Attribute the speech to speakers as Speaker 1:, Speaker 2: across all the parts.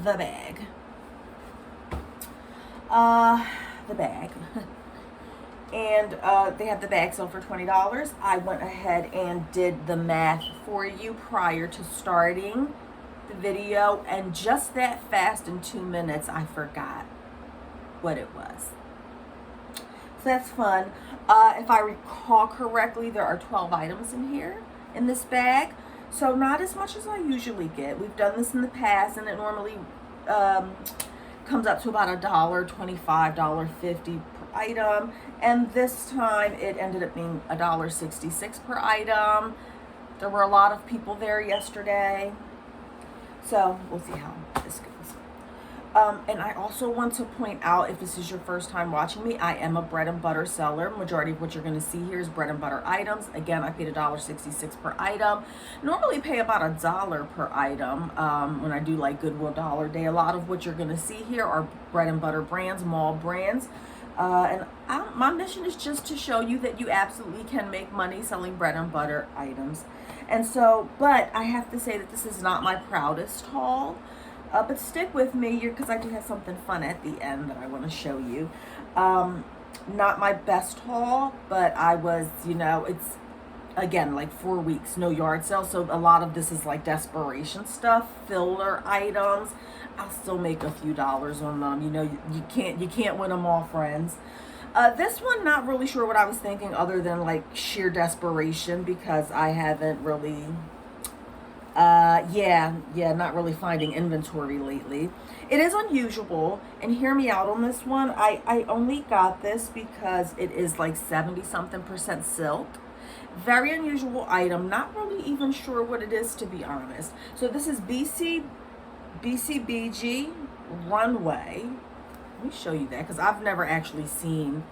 Speaker 1: the bag. The bag. And they have the bag sold for $20. I went ahead and did the math for you prior to starting the video, and just that fast in 2 minutes I forgot what it was. So that's fun. If I recall correctly, there are 12 items in here in this bag, so not as much as I usually get. We've done this in the past, and it normally comes up to about $1.25, $1.50 per item, and this time it ended up being $1.66 per item. There were a lot of people there yesterday, so we'll see how this goes. And I also want to point out, if this is your first time watching me, I am a bread and butter seller. Majority of what you're going to see here is bread and butter items. Again, I paid $1.66 per item. Normally pay about $1 per item when I do like Goodwill Dollar Day. A lot of what you're going to see here are bread and butter brands, mall brands. My mission is just to show you that you absolutely can make money selling bread and butter items. And so, but I have to say that this is not my proudest haul. But stick with me because I do have something fun at the end that I want to show you. Not my best haul, but I was, it's, again, like 4 weeks, no yard sale. So a lot of this is like desperation stuff, filler items. I'll still make a few dollars on them. You can't win them all, friends. This one, not really sure what I was thinking other than like sheer desperation, because I haven't really... not really finding inventory lately. It is unusual, and hear me out on this one. I only got this because it is like 70-something% silk. Very unusual item. Not really even sure what it is, to be honest. So this is BCBG Runway. Let me show you that, because I've never actually seen...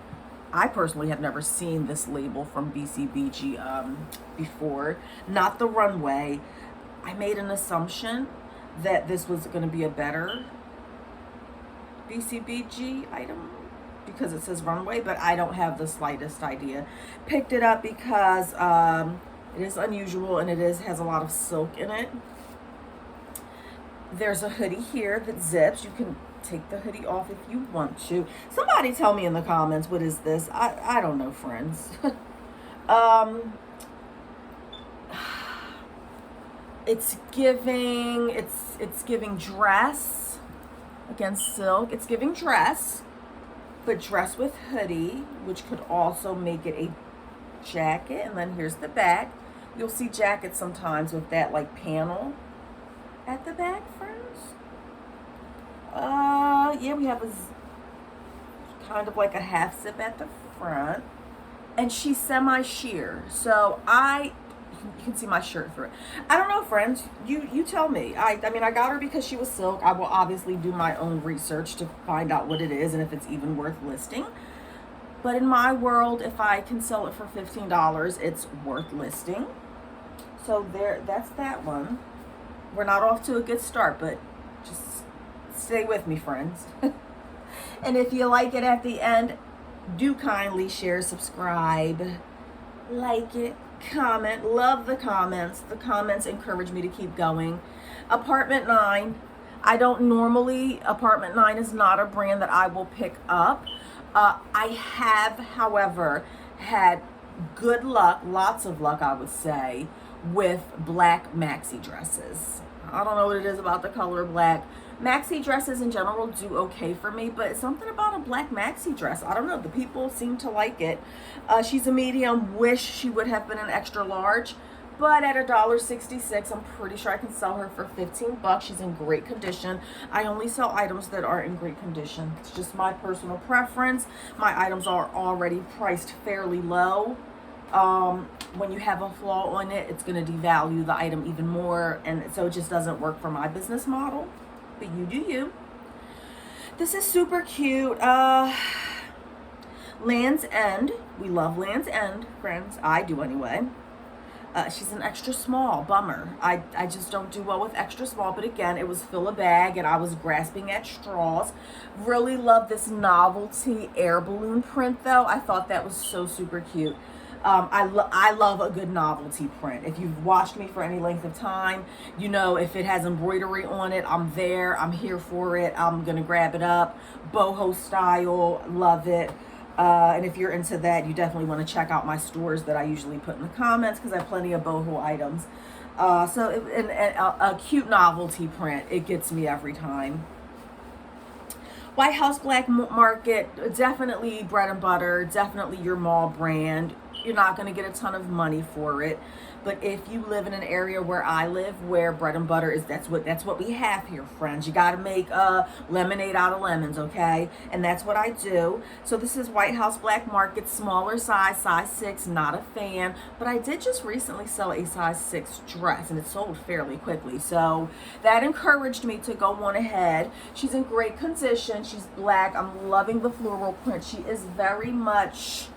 Speaker 1: I personally have never seen this label from BCBG before. Not the Runway. I made an assumption that this was going to be a better BCBG item because it says Runway, but I don't have the slightest idea. Picked it up because it is unusual, and it has a lot of silk in it. There's a hoodie here that zips. You can take the hoodie off if you want to. Somebody tell me in the comments, what is this? I don't know, friends. It's giving dress. Again, silk. It's giving dress, but dress with hoodie, which could also make it a jacket. And then here's the back. You'll see jackets sometimes with that like panel at the back, friends. Yeah, we have a kind of like a half zip at the front, and she's semi-sheer, so you can see my shirt through it. I don't know, friends. You tell me. I mean, I got her because she was silk. I will obviously do my own research to find out what it is and if it's even worth listing. But in my world, if I can sell it for $15, it's worth listing. So that's that one. We're not off to a good start, but just stay with me, friends. And if you like it at the end, do kindly share, subscribe, like it, comment. Love the comments. The comments encourage me to keep going. Apartment 9. Apartment 9 is not a brand that I will pick up. I have, however, had good luck, lots of luck, I would say, with black maxi dresses. I don't know what it is about the color black. Maxi dresses in general do okay for me, but something about a black maxi dress, I don't know, the people seem to like it. She's a medium. Wish she would have been an extra large, but at $1.66, I'm pretty sure I can sell her for $15. She's in great condition. I only sell items that are in great condition. It's just my personal preference. My items are already priced fairly low. When you have a flaw on it, it's going to devalue the item even more, and so it just doesn't work for my business model. But you do you. This is super cute. Land's End. We love Land's End, friends. I do anyway. She's an extra small. Bummer. I just don't do well with extra small. But again, it was fill a bag, and I was grasping at straws. Really love this novelty air balloon print, though. I thought that was so super cute. I love a good novelty print. If you've watched me for any length of time, you know if it has embroidery on it, I'm there. I'm here for it. I'm going to grab it up. Boho style, love it. And if you're into that, you definitely want to check out my stores that I usually put in the comments because I have plenty of boho items. A cute novelty print, it gets me every time. White House Black Market, definitely bread and butter, definitely your mall brand. You're not going to get a ton of money for it, but if you live in an area where I live, where bread and butter is, that's what we have here, friends. You got to make lemonade out of lemons, okay? And that's what I do. So this is White House Black Market, smaller size 6. Not a fan, but I did just recently sell a size 6 dress, and it sold fairly quickly. So that encouraged me to go on ahead. She's in great condition. She's black. I'm loving the floral print. She is very much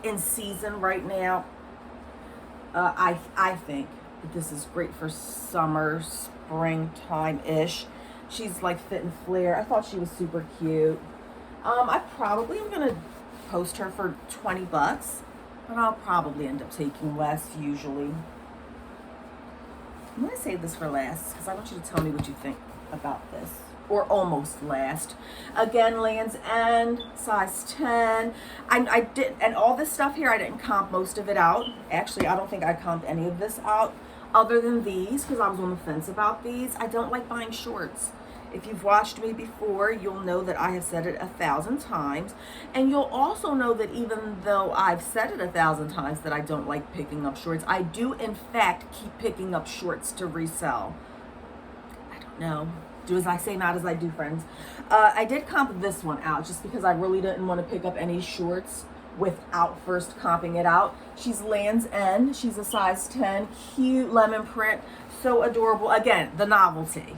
Speaker 1: in season right now. I think that this is great for summer, springtime-ish. She's like fit and flare. I thought she was super cute. I probably am gonna post her for 20 bucks, but I'll probably end up taking less usually. I'm gonna save this for last because I want you to tell me what you think about this. Or almost last. Again, Land's End, size 10. I did, and all this stuff here, I didn't comp most of it out. Actually, I don't think I comped any of this out other than these because I was on the fence about these. I don't like buying shorts. If you've watched me before, you'll know that I have said it 1,000 times. And you'll also know that even though I've said it 1,000 times that I don't like picking up shorts, I do in fact keep picking up shorts to resell. I don't know. Do as I say, not as I do, friends. I did comp this one out just because I really didn't want to pick up any shorts without first comping it out. She's Land's End. She's a size 10. Cute lemon print. So adorable. Again, the novelty.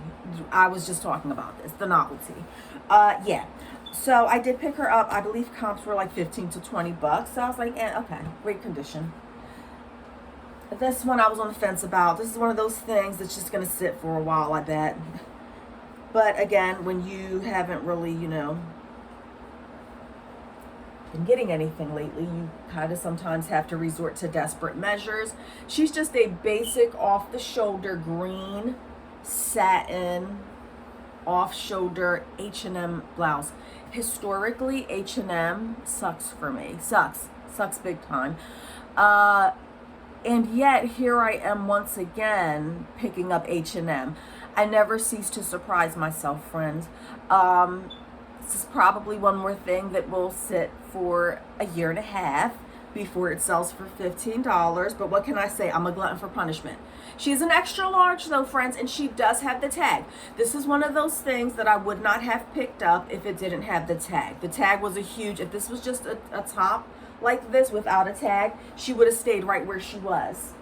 Speaker 1: I was just talking about this. The novelty. Yeah. So I did pick her up. I believe comps were like 15 to 20 bucks. So I was like, okay, great condition. This one I was on the fence about. This is one of those things that's just going to sit for a while, I bet. But again, when you haven't really, been getting anything lately, you kind of sometimes have to resort to desperate measures. She's just a basic off-the-shoulder green satin off-shoulder H&M blouse. Historically, H&M sucks for me. Sucks big time. And yet, here I am once again picking up H&M. I never cease to surprise myself, friends. This is probably one more thing that will sit for a year and a half before it sells for $15. But what can I say? I'm a glutton for punishment. She's an extra large though, friends, and she does have the tag. This is one of those things that I would not have picked up if it didn't have the tag. The tag was a huge, if this was just a top like this without a tag, she would have stayed right where she was.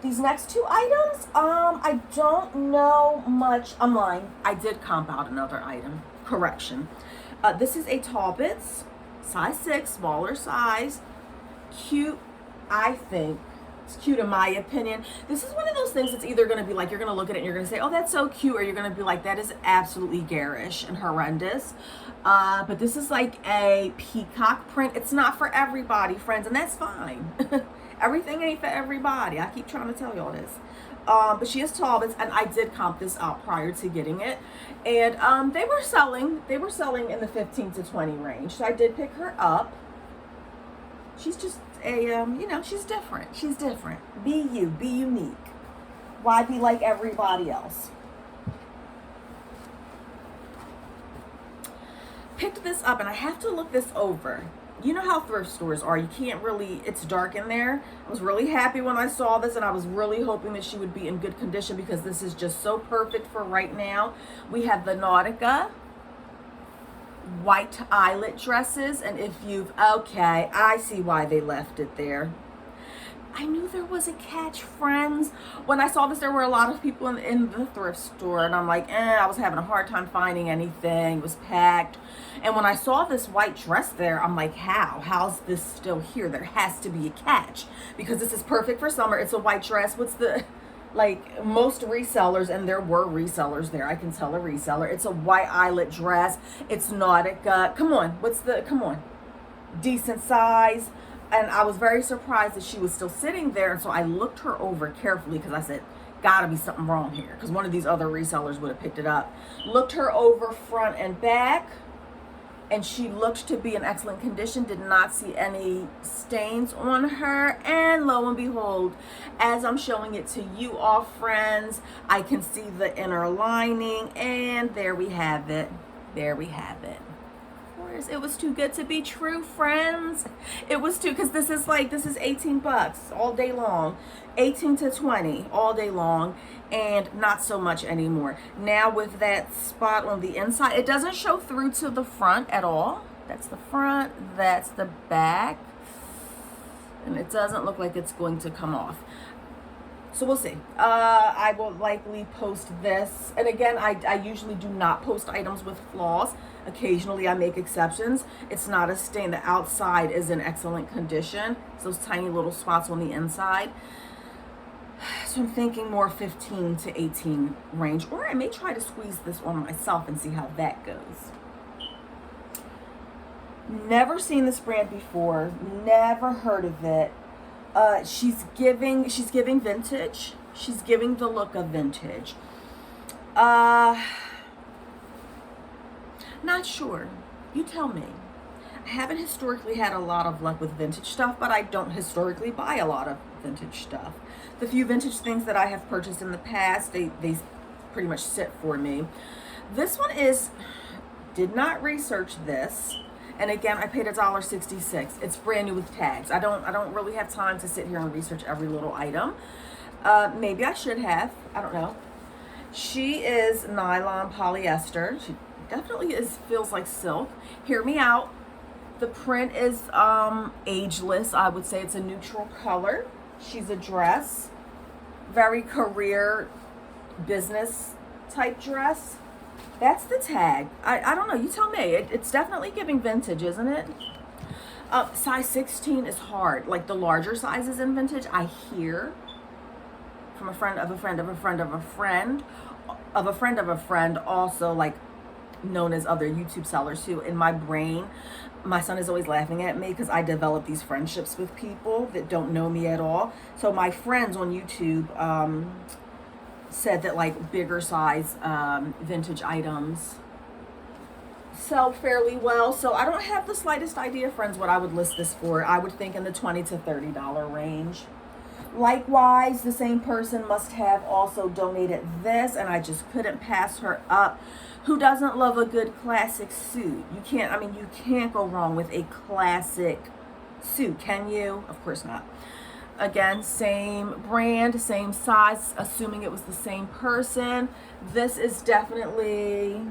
Speaker 1: These next two items, I don't know much. I'm lying. I did comp out another item. Correction. This is a Talbot's, size 6, smaller size. Cute, I think. It's cute in my opinion. This is one of those things that's either going to be like, you're going to look at it and you're going to say, oh, that's so cute. Or you're going to be like, that is absolutely garish and horrendous. But this is like a peacock print. It's not for everybody, friends, and that's fine. Everything ain't for everybody. I keep trying to tell y'all this. But she is Talbot's, and I did comp this out prior to getting it. And they were selling in the 15 to 20 range. So I did pick her up. She's just she's different. She's different. Be you. Be unique. Why be like everybody else? Picked this up, and I have to look this over. You know how thrift stores are. You can't really, it's dark in there. I was really happy when I saw this, and I was really hoping that she would be in good condition because this is just so perfect for right now. We have the Nautica white eyelet dresses, and if you've, okay, I see why they left it there. I knew there was a catch, friends. When I saw this, there were a lot of people in the thrift store, and I'm like, I was having a hard time finding anything. It was packed. And when I saw this white dress there, I'm like, how's this still here? There has to be a catch because this is perfect for summer. It's a white dress. What's the, like most resellers, and there were resellers there. I can tell a reseller. It's a white eyelet dress. It's Nautica. Come on. Come on. decent size. And I was very surprised that she was still sitting there. And so I looked her over carefully because I said, gotta be something wrong here, because one of these other resellers would have picked it up. Looked her over front and back, and she looked to be in excellent condition. Did not see any stains on her. And lo and behold, as I'm showing it to you all, friends, I can see the inner lining, and there we have it. There we have it. It was too good to be true, friends. It was too, because this is 18 bucks all day long, 18 to 20 all day long, and not so much anymore. Now with that spot on the inside, it doesn't show through to the front at all. That's the front, that's the back, and it doesn't look like it's going to come off. So we'll see. I will likely post this. And again, I usually do not post items with flaws. Occasionally I make exceptions. It's not a stain. The outside is in excellent condition. It's those tiny little spots on the inside. So I'm thinking more 15 to 18 range. Or I may try to squeeze this on myself and see how that goes. Never seen this brand before. Never heard of it. She's giving vintage. She's giving the look of vintage. Not sure. You tell me. I haven't historically had a lot of luck with vintage stuff, but I don't historically buy a lot of vintage stuff. The few vintage things that I have purchased in the past, they pretty much sit for me. This one did not research this. And again, I paid $1.66. It's brand new with tags. I don't really have time to sit here and research every little item. Maybe I should have. I don't know. She is nylon polyester. She definitely feels like silk. Hear me out. The print is ageless. I would say it's a neutral color. She's a dress. Very career business type dress. That's the tag. I don't know. You tell me. It's definitely giving vintage, isn't it? Size 16 is hard. Like the larger sizes in vintage, I hear from a friend of a friend of a friend of a friend of a friend of a friend, also like known as other YouTube sellers too. In my brain, my son is always laughing at me because I develop these friendships with people that don't know me at all. So my friends on YouTube, said that like bigger size vintage items sell fairly well. So I don't have the slightest idea, friends, what I would list this for. I would think in the $20 to $30 range. Likewise, the same person must have also donated this, and I just couldn't pass her up. Who doesn't love a good classic suit? You can't go wrong with a classic suit, can you? Of course not. Again, same brand, same size, assuming it was the same person. This is definitely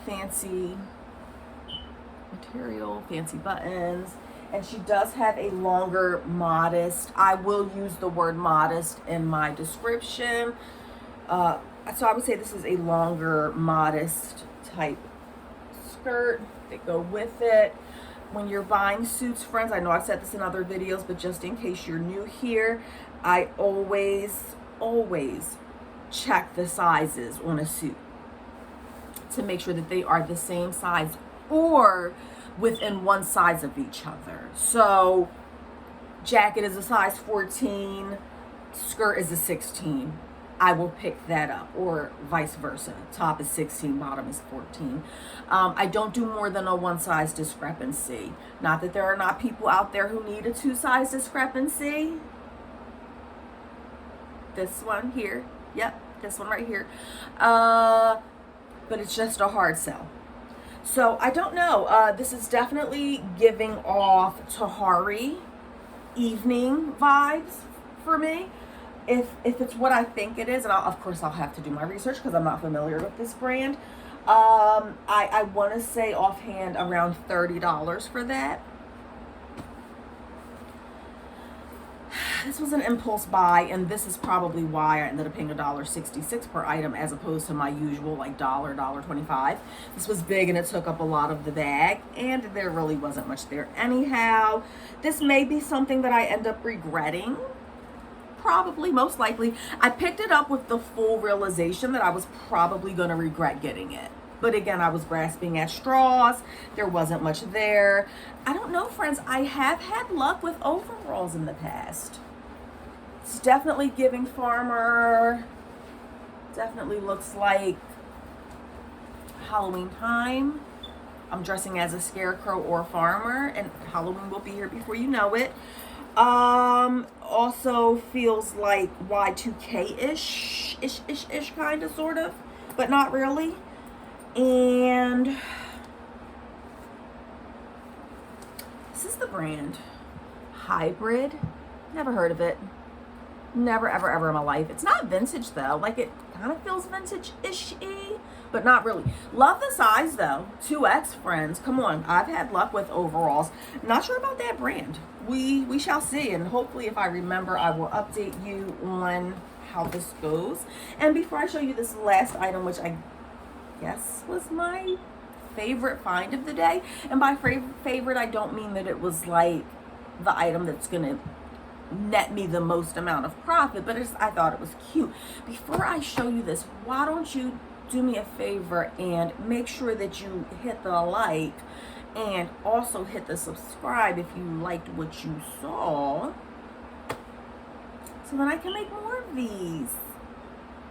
Speaker 1: fancy material, fancy buttons. And she does have a longer modest. I will use the word modest in my description. So I would say this is a longer modest type skirt that go with it. When you're buying suits, friends, I know I've said this in other videos, but just in case you're new here, I always check the sizes on a suit to make sure that they are the same size or within one size of each other. So jacket is a size 14, skirt is a 16. I will pick that up, or vice versa. Top is 16, bottom is 14. I don't do more than a one size discrepancy. Not that there are not people out there who need a two size discrepancy. This one here, yep, this one right here. But it's just a hard sell. So I don't know. This is definitely giving off Tahari evening vibes for me. If it's what I think it is, and of course I'll have to do my research because I'm not familiar with this brand. I want to say offhand around $30 for that. This was an impulse buy, and this is probably why I ended up paying $1.66 per item as opposed to my usual like $1.25. This was big and it took up a lot of the bag, and there really wasn't much there anyhow. This may be something that I end up regretting. Probably, most likely. I picked it up with the full realization that I was probably going to regret getting it. But again, I was grasping at straws. There wasn't much there. I don't know, friends. I have had luck with overalls in the past. It's definitely giving farmer. Definitely looks like Halloween time. I'm dressing as a scarecrow or farmer, and Halloween will be here before you know it. Also feels like Y2K-ish, ish, kind of, sort of, but not really. And this is the brand Hybrid. Never heard of it. Never, ever in my life. It's not vintage though. Like, it kind of feels vintage-ish-y, but not really. Love the size though. 2X, friends. Come on. I've had luck with overalls. Not sure about that brand. We shall see. And hopefully, if I remember, I will update you on how this goes. And before I show you this last item, which I guess was my favorite find of the day. And by favorite, I don't mean that it was like the item that's going to net me the most amount of profit, but I thought it was cute. Before I show you this, why don't you do me a favor and make sure that you hit the like and also hit the subscribe if you liked what you saw, so then I can make more of these,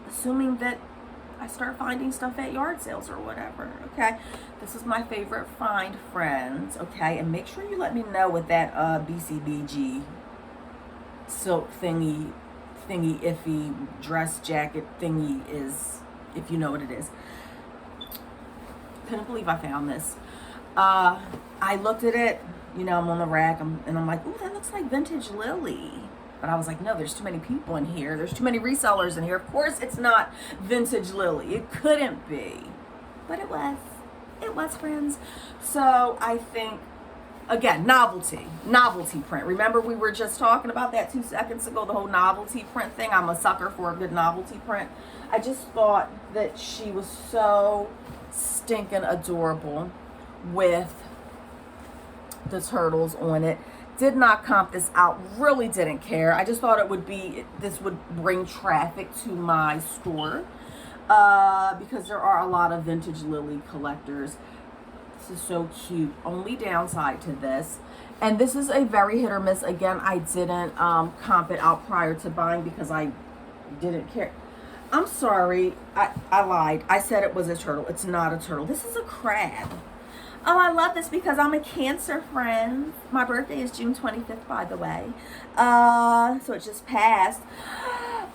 Speaker 1: assuming that I start finding stuff at yard sales or whatever. Okay, this is my favorite find, friends. Okay, and make sure you let me know what that BCBG silk thingy iffy dress jacket thingy is, if you know what it is. Couldn't believe I found this. I looked at it, you know, I'm on the rack, and I'm like, ooh, that looks like vintage Lily. But I was like, no, there's too many people in here. There's too many resellers in here. Of course it's not vintage Lily. It couldn't be. But it was. It was, friends. So I think, again, novelty print. Remember, we were just talking about that 2 seconds ago, the whole novelty print thing. I'm a sucker for a good novelty print. I just thought that she was so stinking adorable with the turtles on it. Did not comp this out, really didn't care. I just thought this would bring traffic to my store, because there are a lot of vintage Lily collectors. This is so cute. Only downside to this, and this is a very hit or miss. Again, I didn't comp it out prior to buying because I didn't care. I'm sorry, I lied. I said it was a turtle. It's not a turtle. This is a crab. Oh, I love this because I'm a Cancer, friend. My birthday is June 25th, by the way. So it just passed.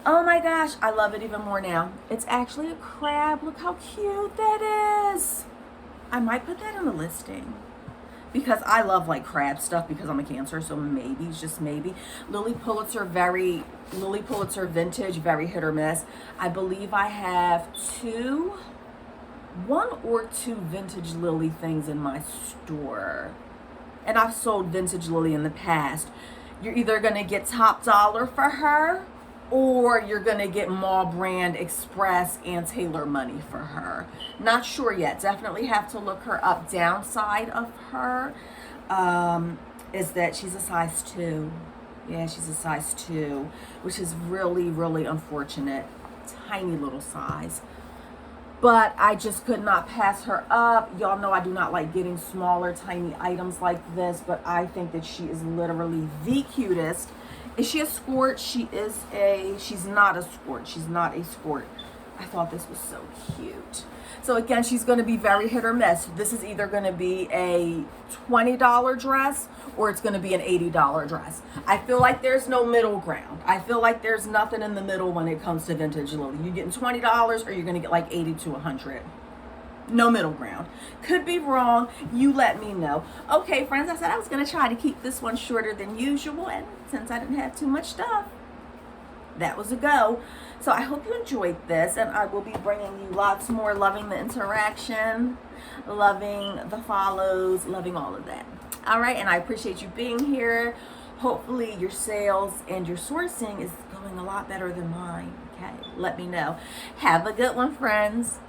Speaker 1: Oh my gosh, I love it even more now. It's actually a crab. Look how cute that is. I might put that in the listing because I love like crab stuff because I'm a Cancer. So maybe, just maybe. Lily Pulitzer vintage, very hit or miss. I believe I have one or two vintage Lily things in my store, and I've sold vintage Lily in the past. You're either going to get top dollar for her, or you're going to get mall brand express and Taylor money for her. Not sure yet. Definitely have to look her up. Downside of her is that she's a size 2. Yeah, she's a size 2, which is really, really unfortunate. Tiny little size. But I just could not pass her up. Y'all know I do not like getting smaller, tiny items like this, but I think that she is literally the cutest. Is she a skort? She's not a skort. She's not a skort. I thought this was so cute. So again, she's going to be very hit or miss. This is either going to be a $20 dress or it's going to be an $80 dress. I feel like there's no middle ground. I feel like there's nothing in the middle when it comes to vintage Lily. You're getting $20 or you're going to get like $80 to $100. No middle ground. Could be wrong. You let me know. Okay, friends, I said I was going to try to keep this one shorter than usual, and since I didn't have too much stuff, that was a go. So I hope you enjoyed this, and I will be bringing you lots more. Loving the interaction, loving the follows, loving all of that. All right, and I appreciate you being here. Hopefully your sales and your sourcing is going a lot better than mine. Okay, let me know. Have a good one, friends.